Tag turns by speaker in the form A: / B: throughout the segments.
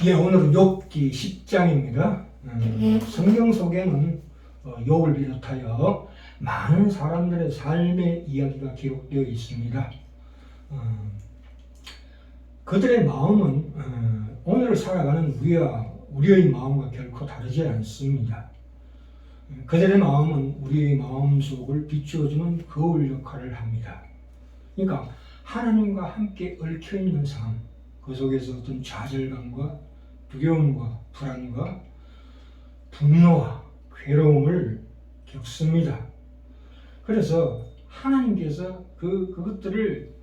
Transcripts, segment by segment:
A: 예, 오늘은 욥기 10장입니다. 성경 속에는 욥을 비롯하여 많은 사람들의 삶의 이야기가 기록되어 있습니다. 그들의 마음은 오늘 살아가는 우리의 마음과 결코 다르지 않습니다. 그들의 마음은 우리의 마음속을 비추어주는 거울 역할을 합니다. 그러니까 하나님과 함께 얽혀있는 삶, 그 속에서 어떤 좌절감과 두려움과 불안과 분노와 괴로움을 겪습니다. 그래서 하나님께서 그것들을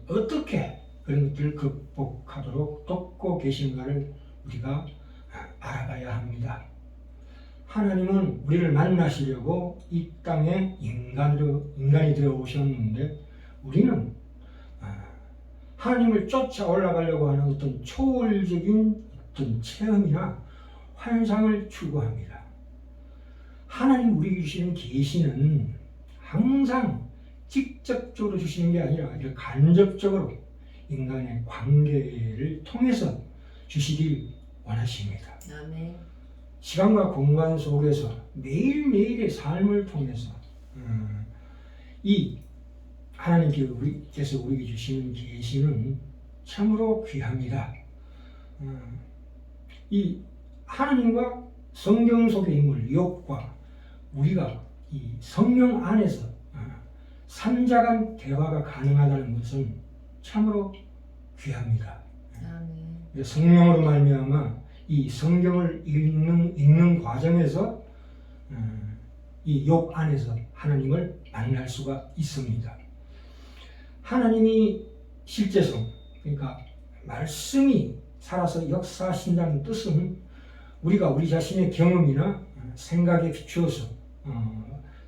A: 어떻게 그런 것들을 극복하도록 돕고 계신가를 우리가 알아봐야 합니다. 하나님은 우리를 만나시려고 이 땅에 인간이 되어 오셨는데 우리는 하나님을 쫓아 올라가려고 하는 어떤 초월적인 어떤 체험이나 환상을 추구합니다. 하나님 우리에게 주시는 계시는 항상 직접적으로 주시는 게 아니라 이렇게 간접적으로 인간의 관계를 통해서 주시길 원하십니다.
B: 아멘.
A: 시간과 공간 속에서 매일매일의 삶을 통해서 이 하나님께서 우리에게 주시는 계시는 참으로 귀합니다. 이 하나님과 성경 속의 인물 욥과 우리가 이 성령 안에서 삼자간 대화가 가능하다는 것은 참으로 귀합니다.
B: 아멘.
A: 성령으로 말미암아 이 성경을 읽는 과정에서 이 욥 안에서 하나님을 만날 수가 있습니다. 하나님이 실제성, 그러니까 말씀이 살아서 역사하신다는 뜻은 우리가 우리 자신의 경험이나 생각에 비추어서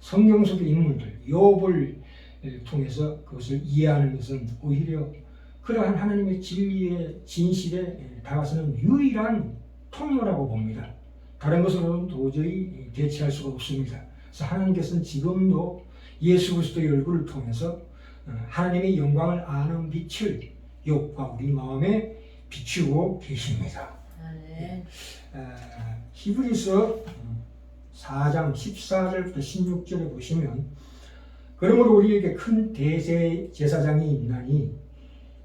A: 성경 속의 인물들, 욥을 통해서 그것을 이해하는 것은 오히려 그러한 하나님의 진리의 진실에 다가서는 유일한 통로라고 봅니다. 다른 것으로는 도저히 대체할 수가 없습니다. 그래서 하나님께서는 지금도 예수 그리스도의 얼굴을 통해서 하나님의 영광을 아는 빛을 욥과 우리 마음에 비추고 계십니다.
B: 네.
A: 히브리서 4장 14절부터 16절에 보시면 그러므로 우리에게 큰 대제사장이 있나니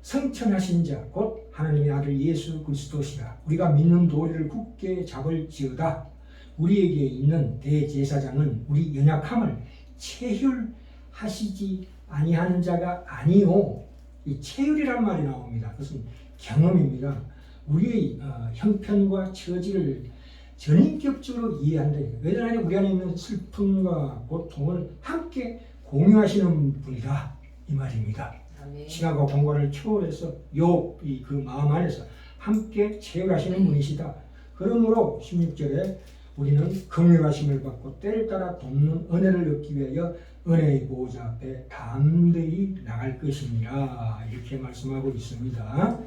A: 성천하신 자 곧 하나님의 아들 예수 그리스도시라. 우리가 믿는 도리를 굳게 잡을지어다. 우리에게 있는 대제사장은 우리 연약함을 체휼하시지 아니하는 자가 아니요. 이 체휼이란 말이 나옵니다. 그것은 경험입니다. 우리의 형편과 처지를 전인격적으로 이해한다. 왜냐하면 우리 안에 있는 슬픔과 고통을 함께 공유하시는 분이다. 이 말입니다.
B: 아멘.
A: 시간과 공간을 초월해서 욥이 그 마음 안에서 함께 체험하시는 분이시다. 그러므로 16절에 우리는 긍휼하심을 받고 때를 따라 돕는 은혜를 얻기 위하여 은혜의 보호자 앞에 담대히 나갈 것입니다. 이렇게 말씀하고 있습니다.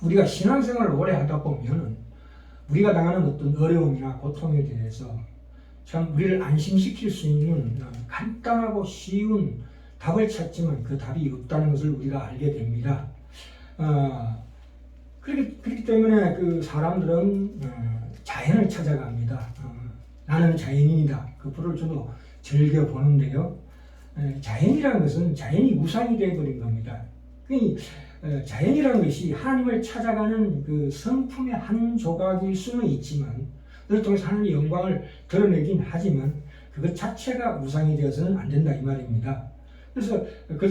A: 우리가 신앙생활을 오래 하다 보면 우리가 당하는 어떤 어려움이나 고통에 대해서 참 우리를 안심시킬 수 있는 간단하고 쉬운 답을 찾지만 그 답이 없다는 것을 우리가 알게 됩니다. 그렇기 때문에 그 사람들은 자연을 찾아갑니다. 나는 자연인이다. 그 불을 저도 즐겨보는데요. 자연이라는 것은 자연이 우상이 되어버린 겁니다. 자연이라는 것이 하나님을 찾아가는 그 성품의 한 조각일 수는 있지만 그걸 통해서 하나님의 영광을 드러내긴 하지만 그것 자체가 우상이 되어서는 안 된다 이 말입니다. 그래서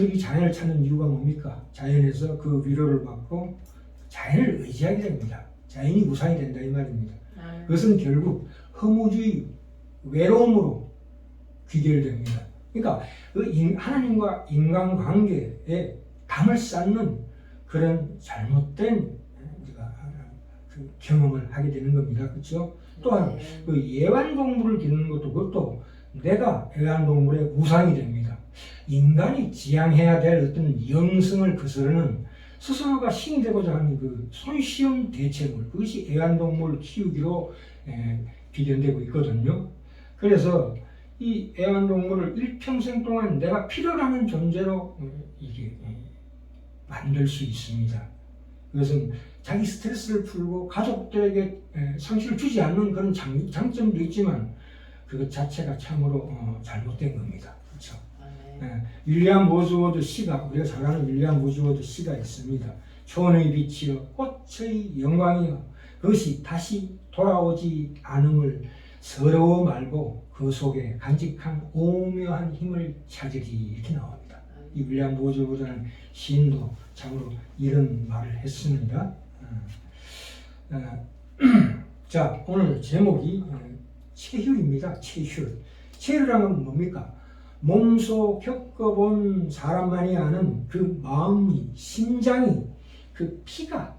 A: 이 자연을 찾는 이유가 뭡니까? 자연에서 그 위로를 받고 자연을 의지하게 됩니다. 자연이 우상이 된다 이 말입니다. 그것은 결국 허무주의, 외로움으로 귀결됩니다. 그러니까 하나님과 인간관계에 담을 쌓는 그런 잘못된 그 경험을 하게 되는 겁니다. 그렇죠? 또한 그 애완동물을 기르는 것도 그것도 내가 애완동물의 우상이 됩니다. 인간이 지향해야 될 어떤 영성을 거스르는 스스로가 신이 되고자 하는 그 손쉬운 대체물, 그것이 애완동물 키우기로 비견되고 있거든요. 그래서 이 애완동물을 일평생 동안 내가 필요로 하는 존재로 이게 만들 수 있습니다. 그것은 자기 스트레스를 풀고 가족들에게 상실을 주지 않는 그런 장점도 있지만 그것 자체가 참으로 잘못된 겁니다. 그렇죠? 윌리엄 워즈워드 시가, 우리가 잘 아는 윌리엄 워즈워드 시가 있습니다. 초원의 빛이여 꽃의 영광이여 그것이 다시 돌아오지 않음을 서러워 말고 그 속에 간직한 오묘한 힘을 찾으리 이렇게 나옵니다. 이 윌리엄 워즈워드라는 시인도 참으로 이런 말을 했습니다. 자, 오늘 제목이 체휼입니다. 체휼. 체휼이란 뭡니까? 몸소 겪어본 사람만이 아는 그 마음이, 심장이, 그 피가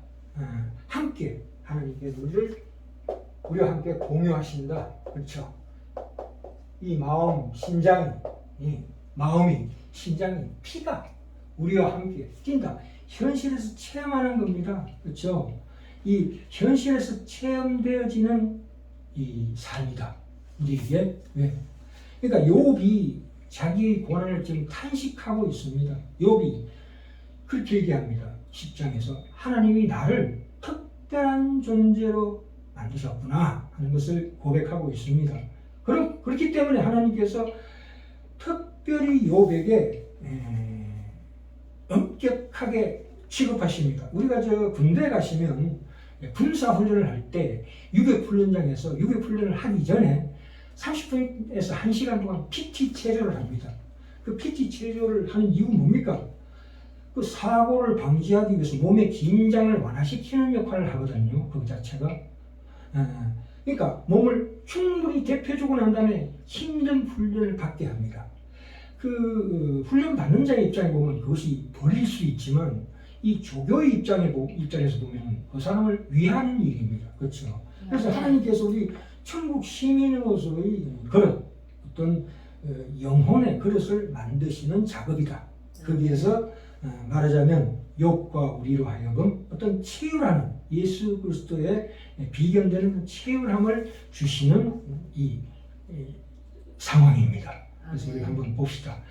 A: 함께 하나님께서 우리와 함께 공유하신다. 그렇죠? 이 마음, 심장이, 마음이, 심장이, 피가 우리와 함께 뛴다. 현실에서 체험하는 겁니다. 그렇죠? 이 현실에서 체험되어지는 이 삶이다. 우리에게. 왜? 그러니까 욥이 자기의 고난을 지금 탄식하고 있습니다. 욥이 그렇게 얘기합니다. 10장에서 하나님이 나를 특별한 존재로 만드셨구나 하는 것을 고백하고 있습니다. 그렇기 때문에 하나님께서 특별히 욥에게 엄격하게 취급하십니다. 우리가 저 군대 가시면 군사훈련을 할 때 유격훈련장에서 유격훈련을 하기 전에 30분에서 1시간 동안 PT 체조를 합니다. 그 PT 체조를 하는 이유는 뭡니까? 그 사고를 방지하기 위해서 몸의 긴장을 완화시키는 역할을 하거든요. 그 자체가. 그러니까 몸을 충분히 데펴주고 난 다음에 힘든 훈련을 받게 합니다. 그 훈련 받는 자의 입장에 보면 그것이 버릴 수 있지만 이 조교의 입장에서 보면 그 사람을 위하는 일입니다. 그렇죠? 그래서 하나님께서 우리 천국 시민으로서의 그릇, 어떤 영혼의 그릇을 만드시는 작업이다. 거기에서 말하자면 욥과 우리로 하여금 어떤 체휼하는 예수 그리스도의 비견되는 체휼함을 주시는 이 상황입니다. 그래서 우리가 한번 봅시다.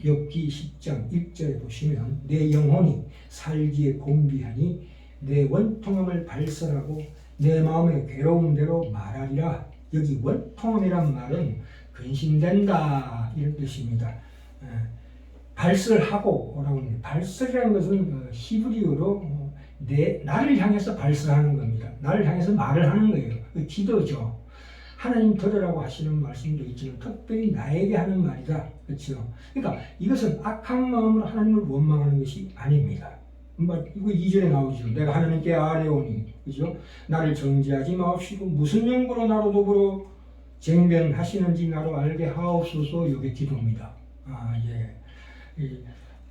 A: 욥기 10장 1절에 보시면 내 영혼이 살기에 곤비하니 내 원통함을 발설하고 내 마음의 괴로움대로 말하리라. 여기 원통함이란 말은 근심된다 이런 뜻입니다. 발설하고 라고 합니다. 발설이라는 것은 히브리어로 나를 향해서 발설하는 겁니다. 나를 향해서 말을 하는 거예요. 기도죠. 하나님 들으라고 하시는 말씀도 있지만 특별히 나에게 하는 말이다. 그렇죠? 그러니까 이것은 악한 마음으로 하나님을 원망하는 것이 아닙니다. 이거 2절에 나오죠. 내가 하나님께 아뢰오니, 그죠? 나를 정죄하지 마옵시고 무슨 연고로 나로 더불어 쟁변하시는지 나로 알게 하옵소서. 이게 기도입니다.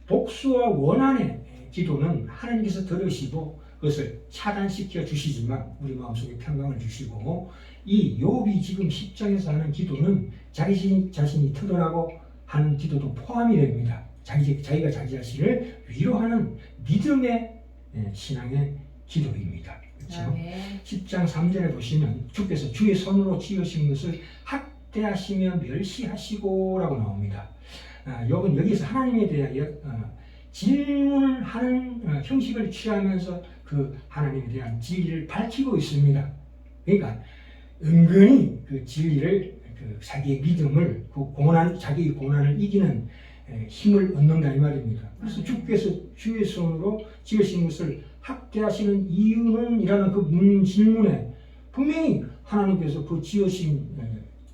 A: 복수와 원한의 기도는 하나님께서 들으시고 그것을 차단시켜 주시지만 우리 마음속에 평강을 주시고, 이 욥이 지금 10장에서 하는 기도는 자기 자신이 드러나고 하는 기도도 포함이 됩니다. 자기가 자기 자신을 위로하는 믿음의 신앙의 기도입니다. 그렇죠? 10장 3절에 보시면 주께서 주의 손으로 지으신 것을 학대하시며 멸시하시고 라고 나옵니다. 욥은 여기서 하나님에 대하여 질문을 하는 형식을 취하면서 그 하나님에 대한 진리를 밝히고 있습니다. 그러니까 은근히 그 진리를, 자기의 믿음을, 자기의 고난을 이기는 힘을 얻는다 이 말입니다. 그래서 주께서 주의 손으로 지으신 것을 학대하시는 이유는 이라는 그 질문에 분명히 하나님께서 그 지으신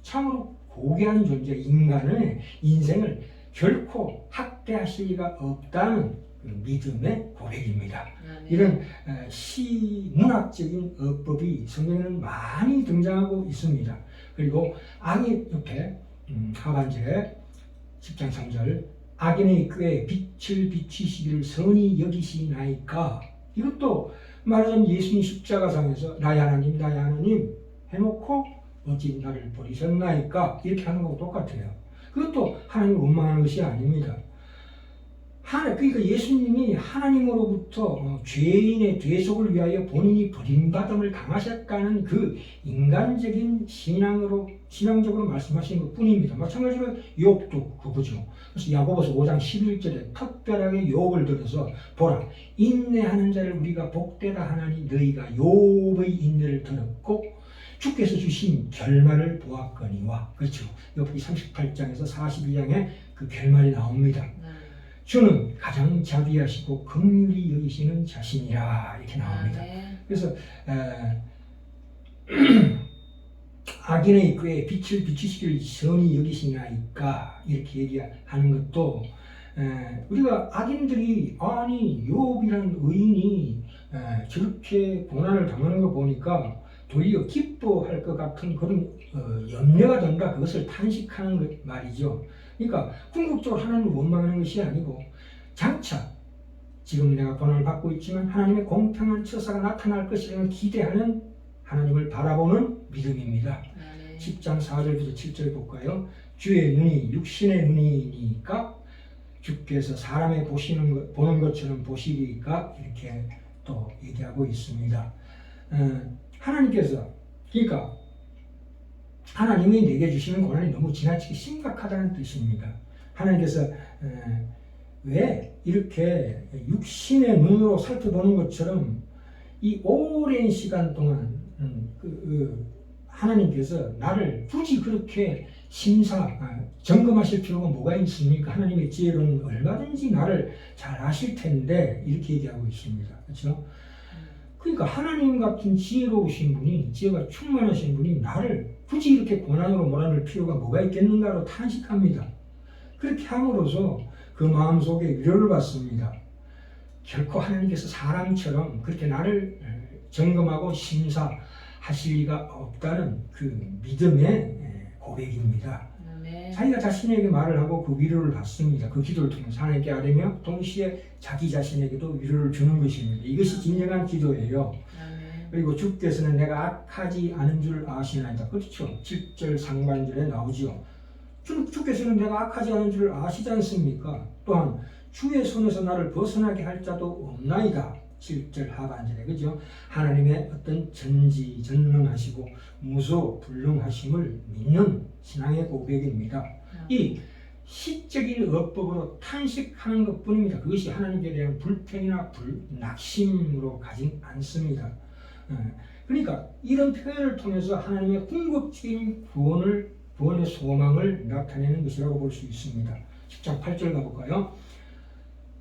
A: 참으로 고귀한 존재 인간의 인생을 결코 학대하실 리가 없다는 그 믿음의 고백입니다. 이런 시문학적인 어법이 성경에는 많이 등장하고 있습니다. 그리고 악의 옆에 하반절에 10장 3절 악인의 꾀에 빛을 비치시기를 선히 여기시나이까. 이것도 말하자면 예수님 십자가상에서 나의 하나님 해놓고 어찌 나를 버리셨나이까 이렇게 하는 것과 똑같아요. 그것도 하나님을 원망하는 것이 아닙니다. 그러니까 예수님이 하나님으로부터 죄인의 대속을 위하여 본인이 버림받음을 당하셨다는 그 인간적인 신앙적으로 말씀하신 것 뿐입니다. 마찬가지로 욥도 그거죠. 그래서 야고보서 5장 11절에 특별하게 욥을 들어서 보라, 인내하는 자를 우리가 복되다 하나니 너희가 욥의 인내를 들었고 주께서 주신 결말을 보았거니와. 그렇죠. 욥기 38장에서 42장에 그 결말이 나옵니다. 주는 가장 자비하시고 긍휼히 여기시는 자신이라 이렇게 나옵니다. 그래서 악인의 꾀에 빛을 비추시길 선히 여기시나이까 이렇게 얘기하는 것도 우리가 악인들이 아니 욥이라는 의인이 저렇게 고난을 당하는 거 보니까 도리어 기뻐할 것 같은 그런 염려가 든다. 그것을 탄식하는 것 말이죠. 그러니까 궁극적으로 하나님을 원망하는 것이 아니고 장차 지금 내가 고난을 받고 있지만 하나님의 공평한 처사가 나타날 것이라는 기대하는 하나님을 바라보는 믿음입니다. 10장 4절부터 7절 볼까요? 주의 눈이 육신의 눈이니까 주께서 사람의 보는 것처럼 보시리까 이렇게 또 얘기하고 있습니다. 하나님께서 그러니까 하나님이 내게 주시는 고난이 너무 지나치게 심각하다는 뜻입니다. 하나님께서 왜 이렇게 육신의 눈으로 살펴보는 것처럼 이 오랜 시간 동안 하나님께서 나를 굳이 그렇게 점검하실 필요가 뭐가 있습니까? 하나님의 지혜로는 얼마든지 나를 잘 아실 텐데 이렇게 얘기하고 있습니다. 그렇죠? 그러니까 하나님 같은 지혜로우신 분이 지혜가 충만하신 분이 나를 굳이 이렇게 고난으로 몰아낼 필요가 뭐가 있겠는가로 탄식합니다. 그렇게 함으로써 그 마음속에 위로를 받습니다. 결코 하나님께서 사람처럼 그렇게 나를 점검하고 심사하실 리가 없다는 그 믿음의 고백입니다. 자기가 자신에게 말을 하고 그 위로를 받습니다. 그 기도를 통해서 하나님께 아뢰며 동시에 자기 자신에게도 위로를 주는 것입니다. 이것이 진정한 기도예요. 그리고 주께서는 내가 악하지 않은 줄 아시나이다. 그렇죠. 7절 상반절에 나오죠. 주께서는 내가 악하지 않은 줄 아시지 않습니까? 또한 주의 손에서 나를 벗어나게 할 자도 없나이다. 7절 하반절에 그죠? 하나님의 어떤 전지전능하시고 무소불능하심을 믿는 신앙의 고백입니다. 이 시적인 어법으로 탄식하는 것뿐입니다. 그것이 하나님께 대한 불평이나 낙심으로 가진 않습니다. 그러니까 이런 표현을 통해서 하나님의 궁극적인 구원의 소망을 나타내는 것이라고 볼 수 있습니다. 10장 8절 가볼까요?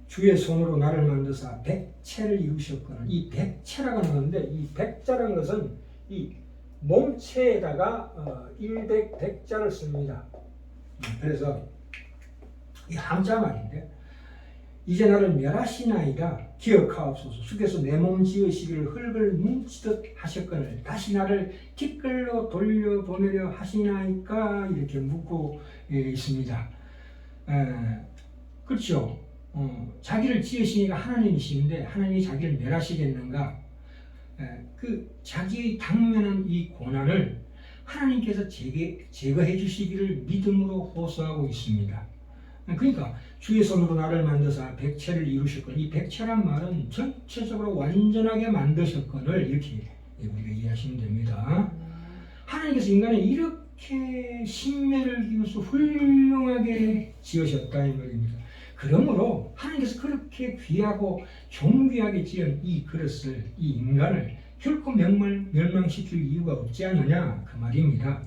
A: 주의 손으로 나를 만드사 백체를 이루셨거늘. 이 백체라고 하는데 이 백자라는 것은 이 몸체에다가 일백 백자를 씁니다. 그래서 이 한자 말인데 이제 나를 멸하시나이다. 기억하옵소서. 주께서 내 몸 지으시기를 흙을 뭉치듯 하셨거늘 다시 나를 티끌로 돌려보내려 하시나이까 이렇게 묻고 있습니다. 그렇죠. 자기를 지으시니까 하나님이시는데 하나님이 자기를 멸하시겠는가? 그 자기의 당면한 이 고난을 하나님께서 제거해 주시기를 믿음으로 호소하고 있습니다. 그러니까 주의 손으로 나를 만드사 백체를 이루셨거늘. 이 백체란 말은 전체적으로 완전하게 만드셨거늘 이렇게 우리가 이해하시면 됩니다. 하나님께서 인간을 이렇게 신매를 기울여서 훌륭하게 지으셨다 이 말입니다. 그러므로 하나님께서 그렇게 귀하고 존귀하게 지은 이 그릇을, 이 인간을 결코 멸망시킬 이유가 없지 않느냐 그 말입니다.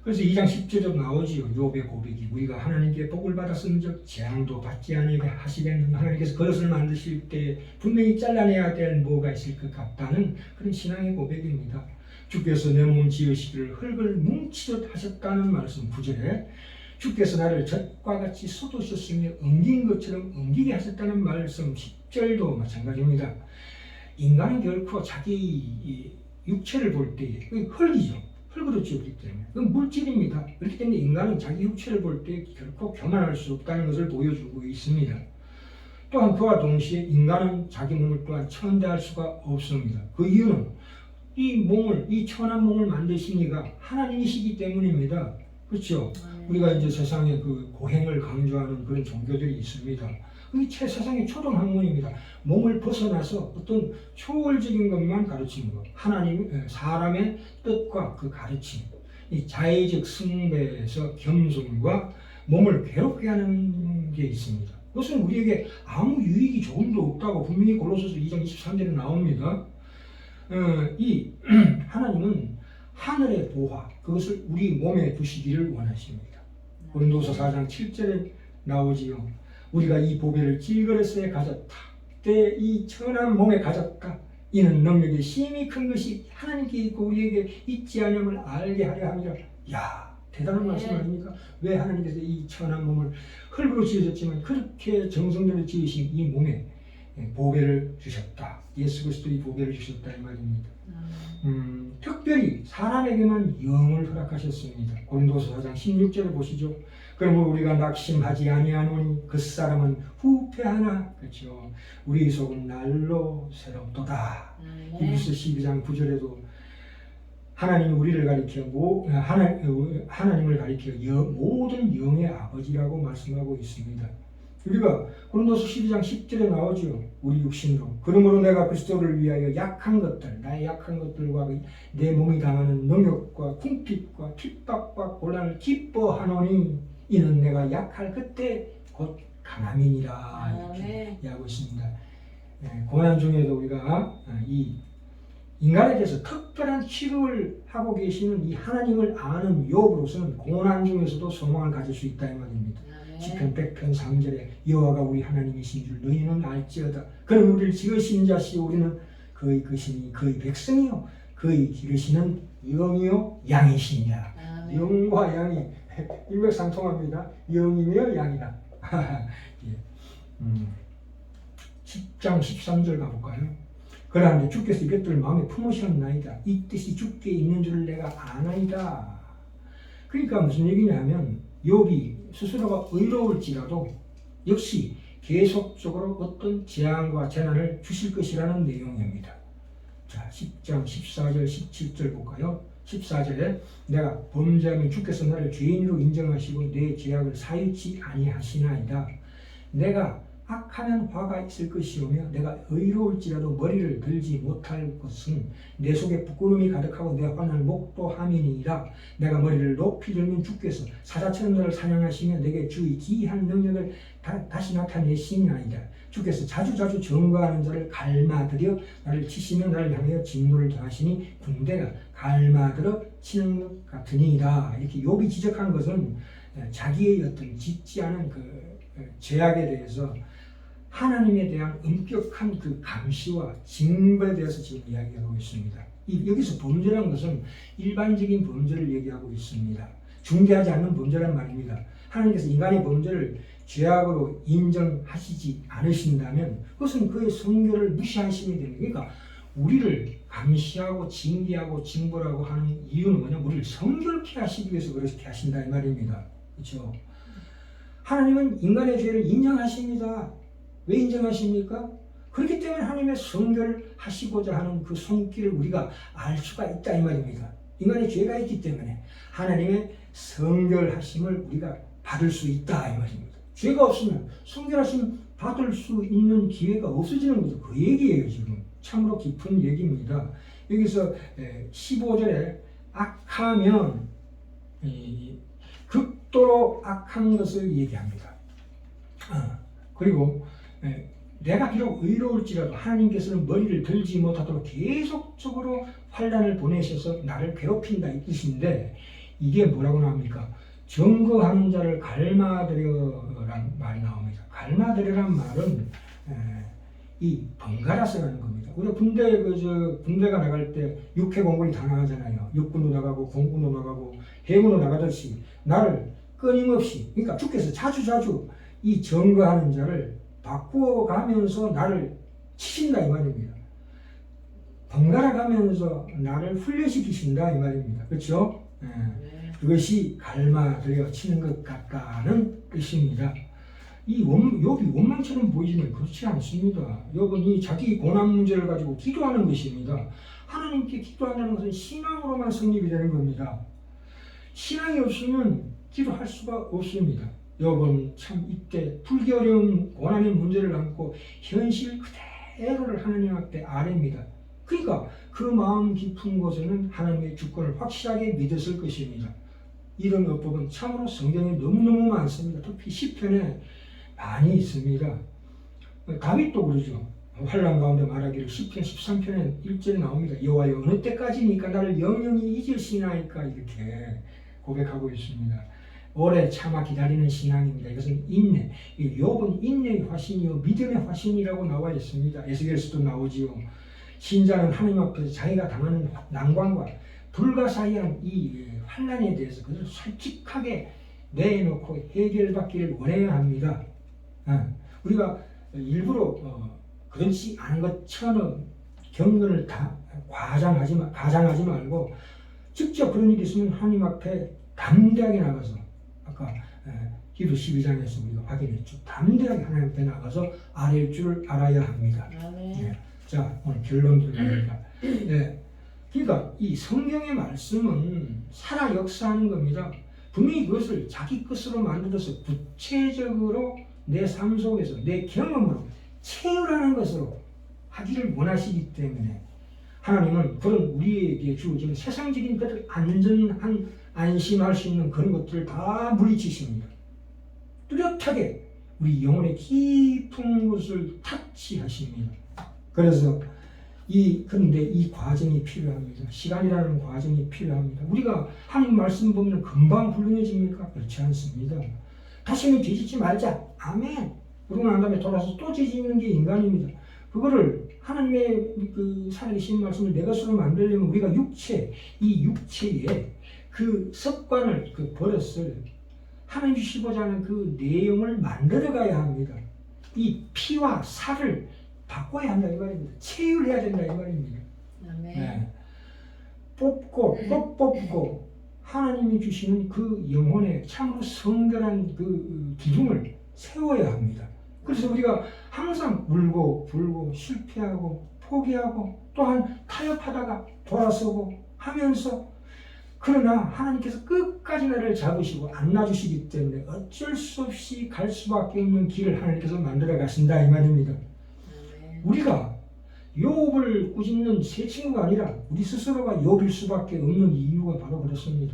A: 그래서 2장 10절에 나오지요. 욥의 고백이 우리가 하나님께 복을 받았은즉 재앙도 받지 않게 하시겠는가. 하나님께서 그릇을 만드실 때 분명히 잘라내야 될 뭐가 있을 것 같다는 그런 신앙의 고백입니다. 주께서 내 몸 지으시기를 흙을 뭉치듯 하셨다는 말씀 9절에 주께서 나를 젖과 같이 쏟으셨으며 엉긴 것처럼 엉기게 하셨다는 말씀 10절도 마찬가지입니다. 인간은 결코 자기 육체를 볼 때 흙이죠. 흙으로 지었기 때문에 그건 물질입니다. 그렇기 때문에 인간은 자기 육체를 볼 때 결코 교만할 수 없다는 것을 보여주고 있습니다. 또한 그와 동시에 인간은 자기 몸을 또한 천대할 수가 없습니다. 그 이유는 이 천한 몸을 만드신 이가 하나님이시기 때문입니다. 그렇죠? 우리가 이제 세상에 그 고행을 강조하는 그런 종교들이 있습니다. 그게 세상의 초등 학문입니다. 몸을 벗어나서 어떤 초월적인 것만 가르치는 것. 하나님, 사람의 뜻과 그 가르침. 이 자의적 숭배에서 겸손과 몸을 괴롭게 하는 게 있습니다. 그것은 우리에게 아무 유익이 조금도 없다고 분명히 골로새서 2장 23절에 나옵니다. 이 하나님은 하늘의 보화, 그것을 우리 몸에 두시기를 원하십니다. 고린도서 4장 7절에 나오지요. 우리가 이 보배를 질그릇에 가졌다. 때 이 천한 몸에 가졌다. 이는 능력이 심히 큰 것이 하나님께 있고 우리에게 있지 않음을 알게 하려 함이라. 야, 대단한 말씀 아닙니까? 왜 하나님께서 이 천한 몸을 흙으로 지으셨지만 그렇게 정성대로 지으신 이 몸에 보배를 주셨다. 예수 그리스도의 보배를 주셨다 이 말입니다. 특별히 사람에게만 영을 허락하셨습니다. 고린도서 4장 16절을 보시죠. 그러므로 우리가 낙심하지 아니하노니 그 사람은 후패하나, 그렇죠. 우리 속은 날로 새롭도다. 이브리서 12장 9절에도 하나님이 우리를 가리켜 하나님을 가리켜 모든 영의 아버지라고 말씀하고 있습니다. 우리가 고린도서 12장 10절에 나오죠. 우리 육신으로. 그러므로 내가 그리스도를 위하여 약한 것들, 나의 약한 것들과 내 몸이 당하는 능욕과 궁핍과 핍박과 곤란을 기뻐하노니 이는 내가 약할 그때 곧 강함이니라. 이렇게 이야기하고 있습니다. 고난 중에도 우리가 이 인간에 대해서 특별한 치료를 하고 계시는 이 하나님을 아는 욥으로서는 고난 중에서도 소망을 가질 수 있다 이 말입니다. 시편 100편 3절에 여호와가 우리 하나님이신 줄 너희는 알지어다. 그는 우리를 지으신 자시요 우리는 그의 것이니 그의 백성이요 그의 기르시는 영이요 양이시니라. 영과 양이 일맥상통합니다. 영이며 양이다. 예. 10장 13절 가볼까요? 그러한데 주께서 이것들을 마음에 품으셨나이다. 이 뜻이 주께 있는 줄을 내가 아나이다. 그러니까 무슨 얘기냐면 욥이 스스로가 의로울지라도 역시 계속적으로 어떤 재앙과 재난을 주실 것이라는 내용입니다. 자, 10장 14절 17절 볼까요? 14절에 내가 범죄하면 주께서 나를 죄인으로 인정하시고 내 죄악을 사유치 아니하시나이다. 내가 악하면 화가 있을 것이오며 내가 의로울지라도 머리를 들지 못할 것은 내 속에 부끄러움이 가득하고 내 화날 목도함이니라. 내가 머리를 높이 들면 주께서 사자처럼 나를 사냥하시며 내게 주의 기이한 능력을 다시 나타내시나이다. 주께서 자주자주 증거하는 자를 갈마들여 나를 치시며 나를 향하여 진노를 더하시니 군대가 갈마들어 치는 것 같으니이다. 이렇게 욥이 지적한 것은 자기의 어떤 짓지 않은 그 죄악에 대해서 하나님에 대한 엄격한 그 감시와 징벌에 대해서 지금 이야기하고 있습니다. 여기서 범죄라는 것은 일반적인 범죄를 얘기하고 있습니다. 중대하지 않는 범죄란 말입니다. 하나님께서 인간의 범죄를 죄악으로 인정하시지 않으신다면 그것은 그의 성결을 무시하시면 되는 거예요. 그러니까 우리를 감시하고 징계하고 징벌하고 하는 이유는 뭐냐? 우리를 성결케 하시기 위해서 그렇게 하신다 이 말입니다. 그렇죠? 하나님은 인간의 죄를 인정하십니다. 왜 인정하십니까? 그렇기 때문에 하나님의 성결하시고자 하는 그 손길을 우리가 알 수가 있다 이 말입니다. 인간의 죄가 있기 때문에 하나님의 성결하심을 우리가 받을 수 있다 이 말입니다. 죄가 없으면 성결하심 받을 수 있는 기회가 없어지는 거죠. 그 얘기예요 지금. 참으로 깊은 얘기입니다. 여기서 15절에 악하면 극도로 악한 것을 얘기합니다. 그리고 내가 비록 의로울지라도 하나님께서는 머리를 들지 못하도록 계속적으로 환난을 보내셔서 나를 괴롭힌다 이 뜻인데 이게 뭐라고 나옵니까? 증거하는 자를 갈마들여라는 말이 나옵니다. 갈마들여란 말은 이 번갈아서라는 겁니다. 우리가 군대가 나갈 때 육해 공군이 다 나가잖아요. 육군도 나가고 공군도 나가고 해군도 나가듯이 나를 끊임없이 그러니까 주께서 자주 이 증거하는 자를 바꾸어가면서 나를 치신다 이 말입니다. 번갈아 가면서 나를 훈련시키신다 이 말입니다. 그렇죠? 그것이 갈마들여 치는 것 같다는 뜻입니다. 욥이 원망처럼 보이지만 그렇지 않습니다. 욥은 이 자기 고난 문제를 가지고 기도하는 것입니다. 하나님께 기도하는 것은 신앙으로만 성립이 되는 겁니다. 신앙이 없으면 기도할 수가 없습니다. 욥은 참 이때 풀기 어려운 고난의 문제를 안고 현실 그대로를 하나님 앞에 아뢰입니다. 그러니까 그 마음 깊은 곳에는 하나님의 주권을 확실하게 믿었을 것입니다. 이런 어법은 참으로 성경에 너무너무 많습니다. 특히 시편에 많이 있습니다. 다윗도 그러죠. 환난 가운데 말하기를 시편 13편에 1절에 나옵니다. 여호와여 어느 때까지니까 나를 영영히 잊으시나이까 이렇게 고백하고 있습니다. 오래 참아 기다리는 신앙입니다. 이것은 인내. 욥은 인내의 화신이요 믿음의 화신이라고 나와 있습니다. 에스겔서도 나오지요. 신자는 하나님 앞에서 자기가 당하는 난관과 불가사의한 이 환난에 대해서 그것을 솔직하게 내놓고 해결받기를 원해야 합니다. 우리가 일부러 그렇지 않은 것처럼 경건을 다 가장하지 말고 직접 그런 일이 있으면 하나님 앞에 담대하게 나가서 아까 히브리 12장에서 우리가 확인했죠. 담대하게 하나님 앞에 나가서 아뢰일 줄 알아야 합니다. 네. 자, 오늘 결론 들어갑니다. 네. 그러니까 이 성경의 말씀은 살아 역사하는 겁니다. 분명히 그것을 자기 것으로 만들어서 구체적으로 내 삶 속에서 내 경험으로 채우라는 것으로 하기를 원하시기 때문에 하나님은 그런 우리에게 주어진 세상적인 것을 안전한 안심할 수 있는 그런 것들을 다 물리치십니다. 뚜렷하게 우리 영혼의 깊은 곳을 타치하십니다. 그래서 그런데 이 과정이 필요합니다. 시간이라는 과정이 필요합니다. 우리가 하나님 말씀 보면 금방 훌륭해집니까? 그렇지 않습니다. 다시는 뒤집지 말자. 아멘. 그러고 난 다음에 돌아서 또 뒤집는 게 인간입니다. 그거를 하나님의 그 살아계신 말씀을 내 것으로 만들려면 우리가 이 육체의 그 습관을, 그 버릇을 하나님 주시고자 하는 그 내용을 만들어가야 합니다. 이 피와 살을 바꿔야 한다 이 말입니다. 체휼해야 된다 이 말입니다. 네. 뽑고 또 뽑고 하나님이 주시는 그 영혼의 참으로 성결한 그 기둥을 세워야 합니다. 그래서 우리가 항상 울고 불고 실패하고 포기하고 또한 타협하다가 돌아서고 하면서 그러나 하나님께서 끝까지 나를 잡으시고 안 놔주시기 때문에 어쩔 수 없이 갈 수밖에 없는 길을 하나님께서 만들어 가신다 이 말입니다. 우리가 욥을 꾸짖는 세 친구가 아니라 우리 스스로가 욥일 수밖에 없는 이유가 바로 그렇습니다.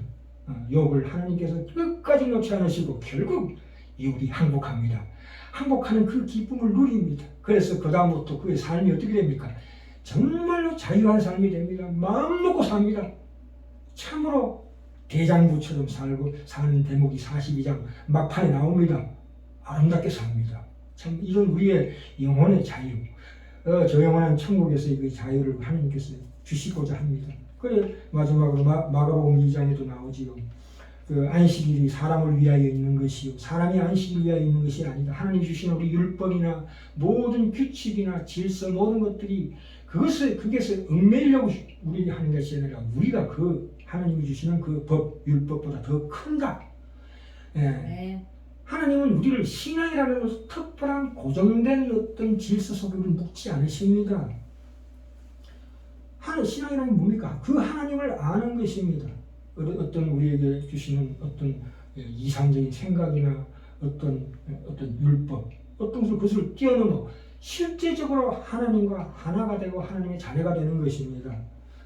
A: 욥을 하나님께서 끝까지 놓지 않으시고 결국 욥이 항복합니다. 항복하는 그 기쁨을 누립니다. 그래서 그 다음부터 그의 삶이 어떻게 됩니까? 정말로 자유한 삶이 됩니다. 마음 놓고 삽니다. 참으로 대장부처럼 사는 대목이 42장 막판에 나옵니다. 아름답게 삽니다. 참 이런 우리의 영혼의 자유, 저 영원한 천국에서의 그 자유를 하나님께서 주시고자 합니다. 그래 마지막으로 마가복음 2장에도 나오지요. 그 안식일이 사람을 위하여 있는 것이요 사람이 안식을 위하여 있는 것이 아니다. 하나님 주신 우리 율법이나 모든 규칙이나 질서 모든 것들이 그것에 얽매이려고 우리 하는 것이 아니라 우리가 그 하나님이 주시는 그 법 율법보다 더 큰다. 네. 하나님은 우리를 신앙이라는 특별한 고정된 어떤 질서 속으로 묶지 않으십니다. 신앙이란 뭡니까? 그 하나님을 아는 것입니다. 어떤 우리에게 주시는 어떤 이상적인 생각이나 어떤 율법, 어떤 것을 뛰어넘어 실제적으로 하나님과 하나가 되고 하나님의 자녀가 되는 것입니다.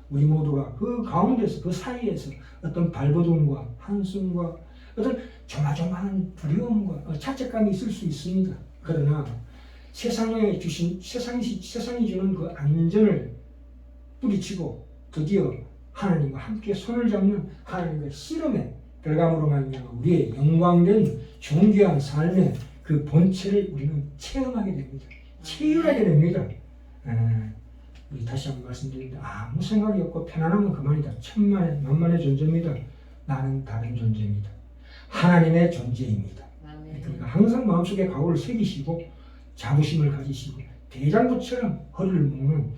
A: 우리 모두가 그 가운데서 그 사이에서 어떤 발버둥과 한숨과 어떤 조마조마한 두려움과 자책감이 있을 수 있습니다. 그러나 세상이 주는 그 안전을 뿌리치고 드디어 하나님과 함께 손을 잡는 하나님의 씨름에 들어감으로 말미암아 우리의 영광된 존귀한 삶의 그 본체를 우리는 체험하게 됩니다. 체휼하게 됩니다. 우리 다시 한번 말씀드립니다. 아무 생각이 없고 편안하면 그만이다. 천만의 만만의 존재입니다. 나는 다른 존재입니다. 하나님의 존재입니다. 그러니까 항상 마음속에 각오를 새기시고 자부심을 가지시고 대장부처럼 허리를 묶는